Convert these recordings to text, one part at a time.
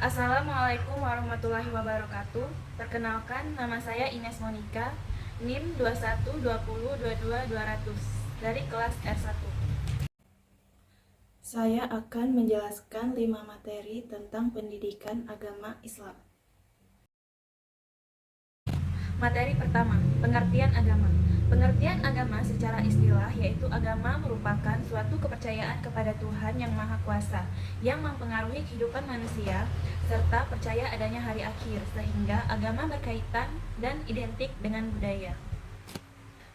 Assalamualaikum warahmatullahi wabarakatuh. Perkenalkan, nama saya Ines Monica, NIM 21202200 dari kelas R1. Saya akan menjelaskan 5 materi tentang pendidikan agama Islam. Materi pertama, pengertian agama. Pengertian agama secara istilah yaitu agama merupakan suatu kepercayaan kepada Tuhan yang Maha Kuasa yang mempengaruhi kehidupan manusia serta percaya adanya hari akhir, sehingga agama berkaitan dan identik dengan budaya.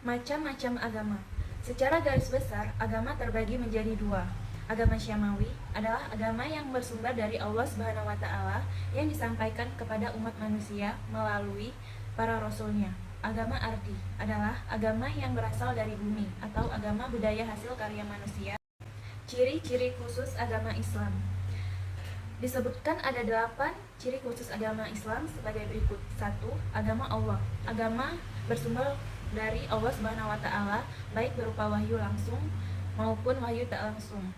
Macam-macam agama. Secara garis besar, agama terbagi menjadi dua. Agama Syamawi adalah agama yang bersumber dari Allah Subhanahu wa taala yang disampaikan kepada umat manusia melalui para rasulnya. Agama Ardi adalah agama yang berasal dari bumi atau agama budaya hasil karya manusia. Ciri-ciri khusus agama Islam. Disebutkan ada 8 ciri khusus agama Islam sebagai berikut. 1. Agama Allah. Agama bersumber dari Allah Subhanahu wa taala baik berupa wahyu langsung maupun wahyu tak langsung.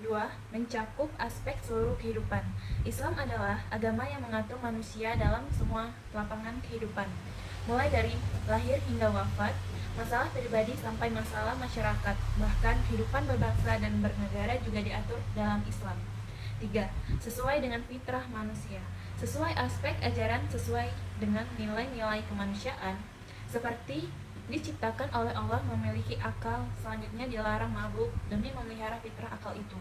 2. Mencakup aspek seluruh kehidupan. Islam adalah agama yang mengatur manusia dalam semua lapangan kehidupan, mulai dari lahir hingga wafat, masalah pribadi sampai masalah masyarakat, bahkan kehidupan berbangsa dan bernegara juga diatur dalam Islam. 3. Sesuai dengan fitrah manusia. Sesuai aspek ajaran sesuai dengan nilai-nilai kemanusiaan, seperti diciptakan oleh Allah memiliki akal, selanjutnya dilarang mabuk demi memelihara fitrah akal itu.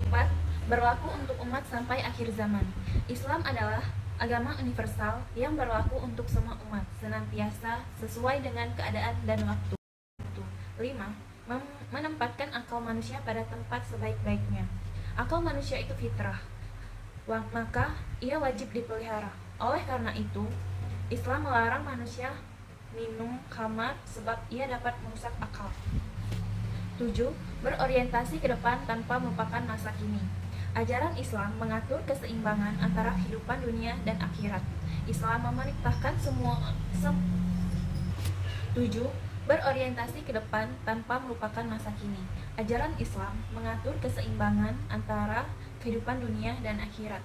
4. Berlaku untuk umat sampai akhir zaman. Islam adalah agama universal yang berlaku untuk semua umat, senantiasa sesuai dengan keadaan dan waktu. 5. Menempatkan akal manusia pada tempat sebaik-baiknya. Akal manusia itu fitrah, maka ia wajib dipelihara. Oleh karena itu, Islam melarang manusia minum khamar sebab ia dapat merusak akal. 7. Berorientasi ke depan tanpa melupakan masa kini. Ajaran Islam mengatur keseimbangan antara kehidupan dunia dan akhirat. Islam memerintahkan 7. Berorientasi ke depan tanpa melupakan masa kini. Ajaran Islam mengatur keseimbangan antara kehidupan dunia dan akhirat.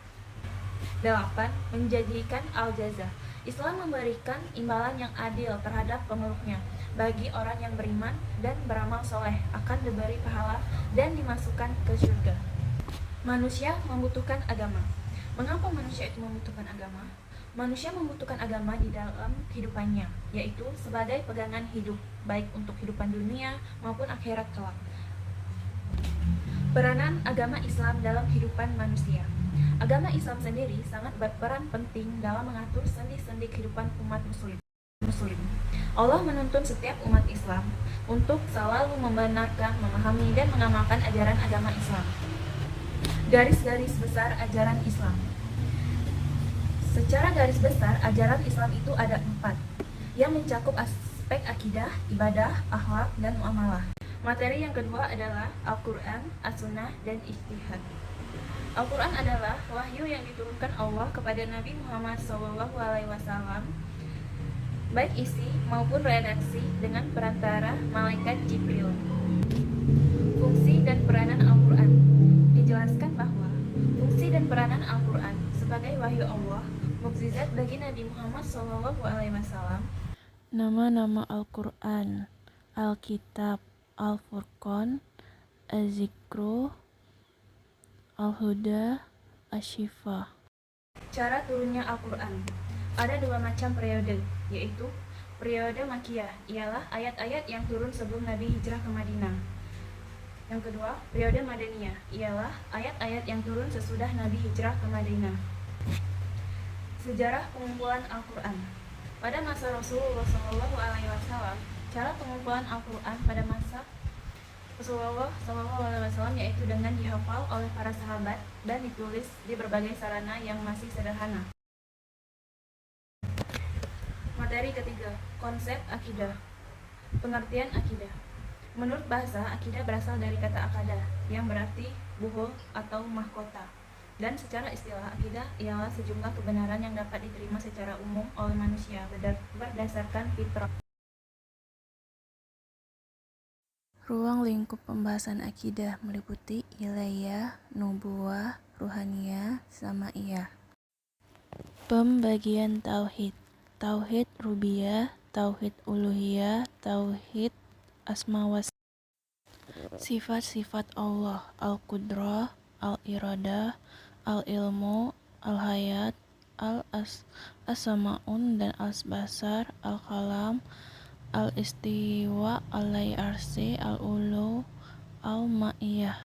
8. Menjadikan al-jaza. Islam memberikan imbalan yang adil terhadap pemeluknya. Bagi orang yang beriman dan beramal soleh akan diberi pahala dan dimasukkan ke surga. Manusia membutuhkan agama. Mengapa manusia itu membutuhkan agama? Manusia membutuhkan agama di dalam kehidupannya, yaitu sebagai pegangan hidup, baik untuk kehidupan dunia maupun akhirat kelak. Peranan agama Islam dalam kehidupan manusia. Agama Islam sendiri sangat berperan penting dalam mengatur sendi-sendi kehidupan umat muslim. Allah menuntun setiap umat Islam untuk selalu membenarkan, memahami, dan mengamalkan ajaran agama Islam. Garis-garis besar ajaran Islam. Secara garis besar, ajaran Islam itu ada 4, yang mencakup aspek akidah, ibadah, akhlak, dan muamalah. Materi yang kedua adalah Al-Quran, As-Sunnah, dan Ijtihad. Al-Quran adalah wahyu yang diturunkan Allah kepada Nabi Muhammad SAW, baik isi maupun redaksi dengan perantara malaikat Jibril. Fungsi dan peranan Al-Quran. Dijelaskan bahwa fungsi dan peranan Al-Quran sebagai wahyu Allah, mukjizat bagi Nabi Muhammad SAW. Nama-nama Al-Quran: Al-Kitab, Al-Furqan, Az-Zikru, Al-Huda, Asy-Syifa. Cara turunnya Al-Quran. Ada 2 macam periode, yaitu periode Makkiyah, ialah ayat-ayat yang turun sebelum Nabi hijrah ke Madinah. Yang kedua, periode Madaniyah, ialah ayat-ayat yang turun sesudah Nabi hijrah ke Madinah. Sejarah pengumpulan Al-Quran. Pada masa Rasulullah SAW, cara pengumpulan Al-Quran pada masa Rasulullah SAW yaitu dengan dihafal oleh para sahabat dan ditulis di berbagai sarana yang masih sederhana. Materi ketiga, konsep akidah. Pengertian akidah. Menurut bahasa, akidah berasal dari kata akadah yang berarti buhul atau mahkota. Dan secara istilah, akidah ialah sejumlah kebenaran yang dapat diterima secara umum oleh manusia berdasarkan fitrah. Ruang lingkup pembahasan akidah meliputi ilahiyah, nubuwah, ruhaniyah, samaiyah. Pembagian tauhid. Tauhid rububiyah, tauhid uluhiyah, tauhid asma wa sifat-sifat Allah, al-qudrah, al-iradah, al-ilmu, al-hayat, as-sama'un dan al-basar, al-kalam, al-istiwa, al-arsi, al-ulu, al-ma'iyah.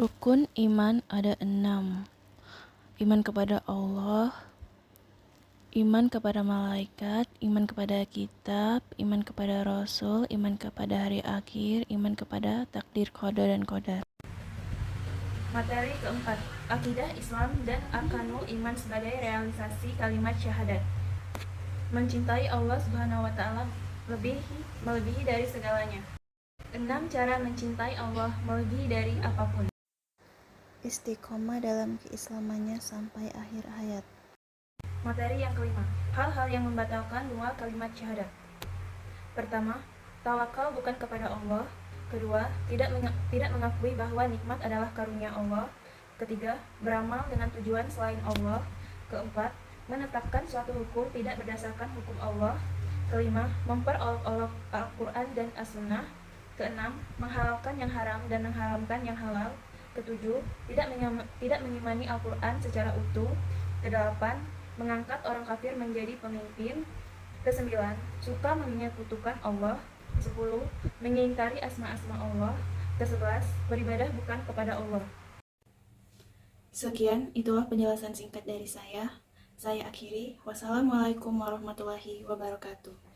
Rukun iman ada 6. Iman kepada Allah, iman kepada malaikat, iman kepada kitab, iman kepada rasul, iman kepada hari akhir, iman kepada takdir qada dan qadar. Materi keempat, akidah Islam dan arkanul iman sebagai realisasi kalimat syahadat. Mencintai Allah Subhanahu wa taala melebihi dari segalanya. 6 cara mencintai Allah melebihi dari apapun. Istiqomah dalam keislamannya sampai akhir hayat. Materi yang kelima, hal-hal yang membatalkan 2 kalimat syahadat. Pertama, tawakal bukan kepada Allah. Kedua, tidak mengakui bahwa nikmat adalah karunia Allah. Ketiga, beramal dengan tujuan selain Allah. Keempat, menetapkan suatu hukum tidak berdasarkan hukum Allah. Kelima, memperolok-olok Al-Quran dan As-Sunnah. Keenam, menghalalkan yang haram dan mengharamkan yang halal. Ketujuh, tidak mengimani Al-Quran secara utuh. Kedelapan, mengangkat orang kafir menjadi pemimpin. Kesembilan, suka menyekutukan Allah. 10, mengingkari asma-asma Allah. Ke-11, beribadah bukan kepada Allah. Sekian, itulah penjelasan singkat dari saya. Saya akhiri. Wassalamualaikum warahmatullahi wabarakatuh.